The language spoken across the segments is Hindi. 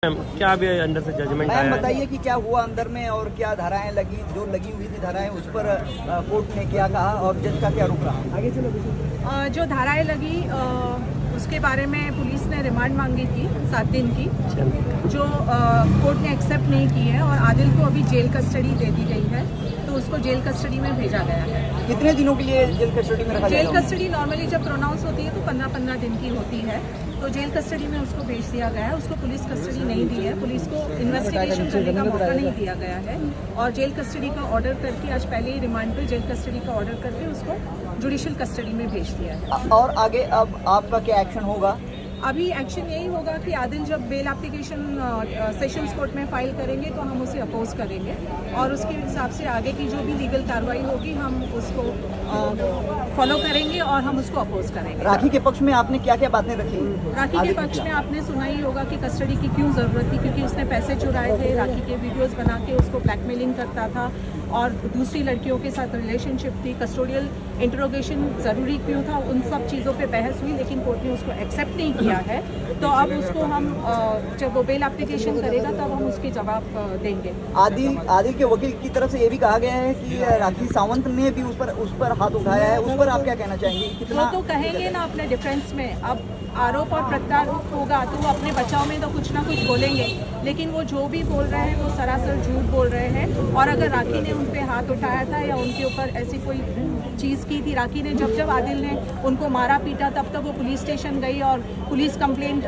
क्या अभी अंदर से जजमेंट आया मैम है? बताइए कि क्या हुआ अंदर में और क्या धाराएं लगी, जो लगी हुई थी धाराएं, उस पर कोर्ट ने क्या कहा और जज का क्या रुख रहा? आगे चलो। जो धाराएं लगी उसके बारे में पुलिस ने रिमांड मांगी थी 7 दिन की, जो कोर्ट ने एक्सेप्ट नहीं की है और आदिल को अभी जेल कस्टडी दे दी गई है, तो उसको जेल कस्टडी में भेजा गया है। कितने दिनों के लिए जेल कस्टडी में रखा जेल जाएगा? कस्टडी नॉर्मली जब प्रोनाउंस होती है तो 15-15 दिन की होती है, तो जेल कस्टडी में उसको भेज दिया गया है। उसको पुलिस कस्टडी नहीं दी है, पुलिस को इन्वेस्टिगेशन करने का मौका नहीं दिया गया है और जेल कस्टडी का ऑर्डर करके आज पहले ही रिमांड पे जेल कस्टडी का ऑर्डर करके उसको जुडिशियल कस्टडी में भेज दिया है। और आगे अब आपका क्या एक्शन होगा? अभी एक्शन यही होगा कि आदिल जब बेल एप्लीकेशन सेशंस कोर्ट में फाइल करेंगे तो हम उसे अपोज करेंगे और उसके हिसाब से आगे की जो भी लीगल कार्रवाई होगी हम उसको फॉलो करेंगे और हम उसको अपोज करेंगे। राखी के पक्ष में आपने क्या क्या बातें रखी? राखी के पक्ष में आपने सुना ही होगा कि कस्टडी की क्यों ज़रूरत थी, क्योंकि उसने पैसे चुराए थे, राखी के वीडियोस बना के उसको ब्लैकमेलिंग करता था और दूसरी लड़कियों के साथ रिलेशनशिप थी। कस्टोडियल इंटरोगेशन ज़रूरी क्यों था, उन सब चीज़ों पे बहस हुई, लेकिन कोर्ट ने उसको एक्सेप्ट नहीं किया है। तो अब उसको हम जब वो बेल एप्लीकेशन करेगा तब हम उसके जवाब देंगे। आदिल के वकील की तरफ से ये भी कहा गया है कि राखी सावंत ने भी उस पर हाथ उठाया है, उस पर आप क्या कहना चाहेंगे? कितना वो तो कहेंगे ना अपने डिफेंस में, अब आरोप और प्रत्यारोप होगा तो वो अपने बचाव में तो कुछ ना कुछ बोलेंगे, लेकिन वो जो भी बोल रहे हैं वो सरासर झूठ बोल रहे हैं। और अगर राखी ने उन पे हाथ उठाया था या उनके ऊपर ऐसी कोई चीज़ की थी, राखी ने जब आदिल ने उनको मारा पीटा तब तक वो पुलिस स्टेशन गई और पुलिस कंप्लेंट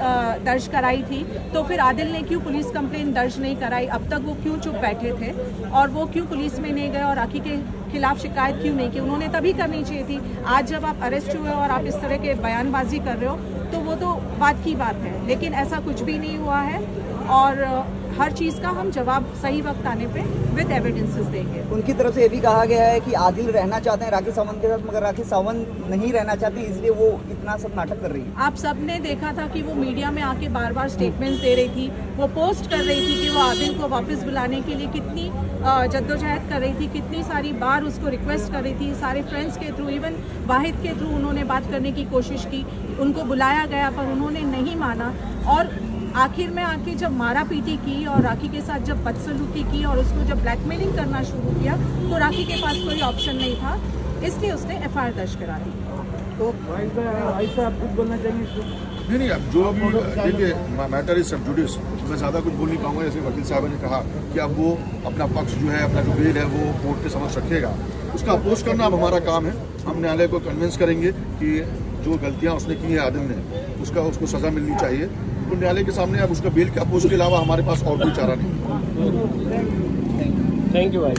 दर्ज कराई थी, तो फिर आदिल ने क्यों पुलिस कंप्लेंट दर्ज नहीं कराई? अब तक वो क्यों चुप बैठे थे और वो क्यों पुलिस में नहीं गए और राखी के खिलाफ शिकायत क्यों नहीं की? उन्होंने तभी करनी चाहिए थी। आज जब आप अरेस्ट हुए और आप इस तरह के बयानबाजी कर रहे हो तो वो तो बात की बात है, लेकिन ऐसा कुछ भी नहीं हुआ है और हर चीज़ का हम जवाब सही वक्त आने पे विद एविडेंसेस देंगे। उनकी तरफ से ये भी कहा गया है कि आदिल रहना चाहते हैं राखी सावंत के साथ, मगर राखी सावंत नहीं रहना चाहती, इसलिए वो इतना सब नाटक कर रही है। आप सब ने देखा था कि वो मीडिया में आके बार बार स्टेटमेंट्स दे रही थी, वो पोस्ट कर रही थी कि वो आदिल को वापस बुलाने के लिए कितनी जद्दोजहद कर रही थी, कितनी सारी बार उसको रिक्वेस्ट कर रही थी, सारे फ्रेंड्स के थ्रू, इवन वाहिद के थ्रू उन्होंने बात करने की कोशिश की, उनको बुलाया गया पर उन्होंने नहीं माना और आखिर में आके जब मारा पीटी की और राखी के साथ जब बदसलूकी की और उसको जब ब्लैकमेलिंग करना शुरू किया तो राखी के पास कोई ऑप्शन नहीं था, इसलिए उसने एफआईआर दर्ज करा दी। तो आप कुछ बोलना चाहेंगे? नहीं, अब जो भी देखिए मैटर इज सब जुडिस, मैं ज़्यादा कुछ बोल नहीं पाऊंगा। जैसे वकील साहब ने कहा कि अब वो अपना पक्ष जो है, अपना जो बेल है वो कोर्ट के समक्ष रखेगा, उसका अपोज करना अब हमारा काम है। हम न्यायालय को कन्विंस करेंगे कि जो गलतियां उसने की है आदिल ने, उसको सज़ा मिलनी चाहिए। तो न्यायालय के सामने अब उसका बेल के अपोज के अलावा हमारे पास और कोई चारा नहीं। थैंक यू भाई।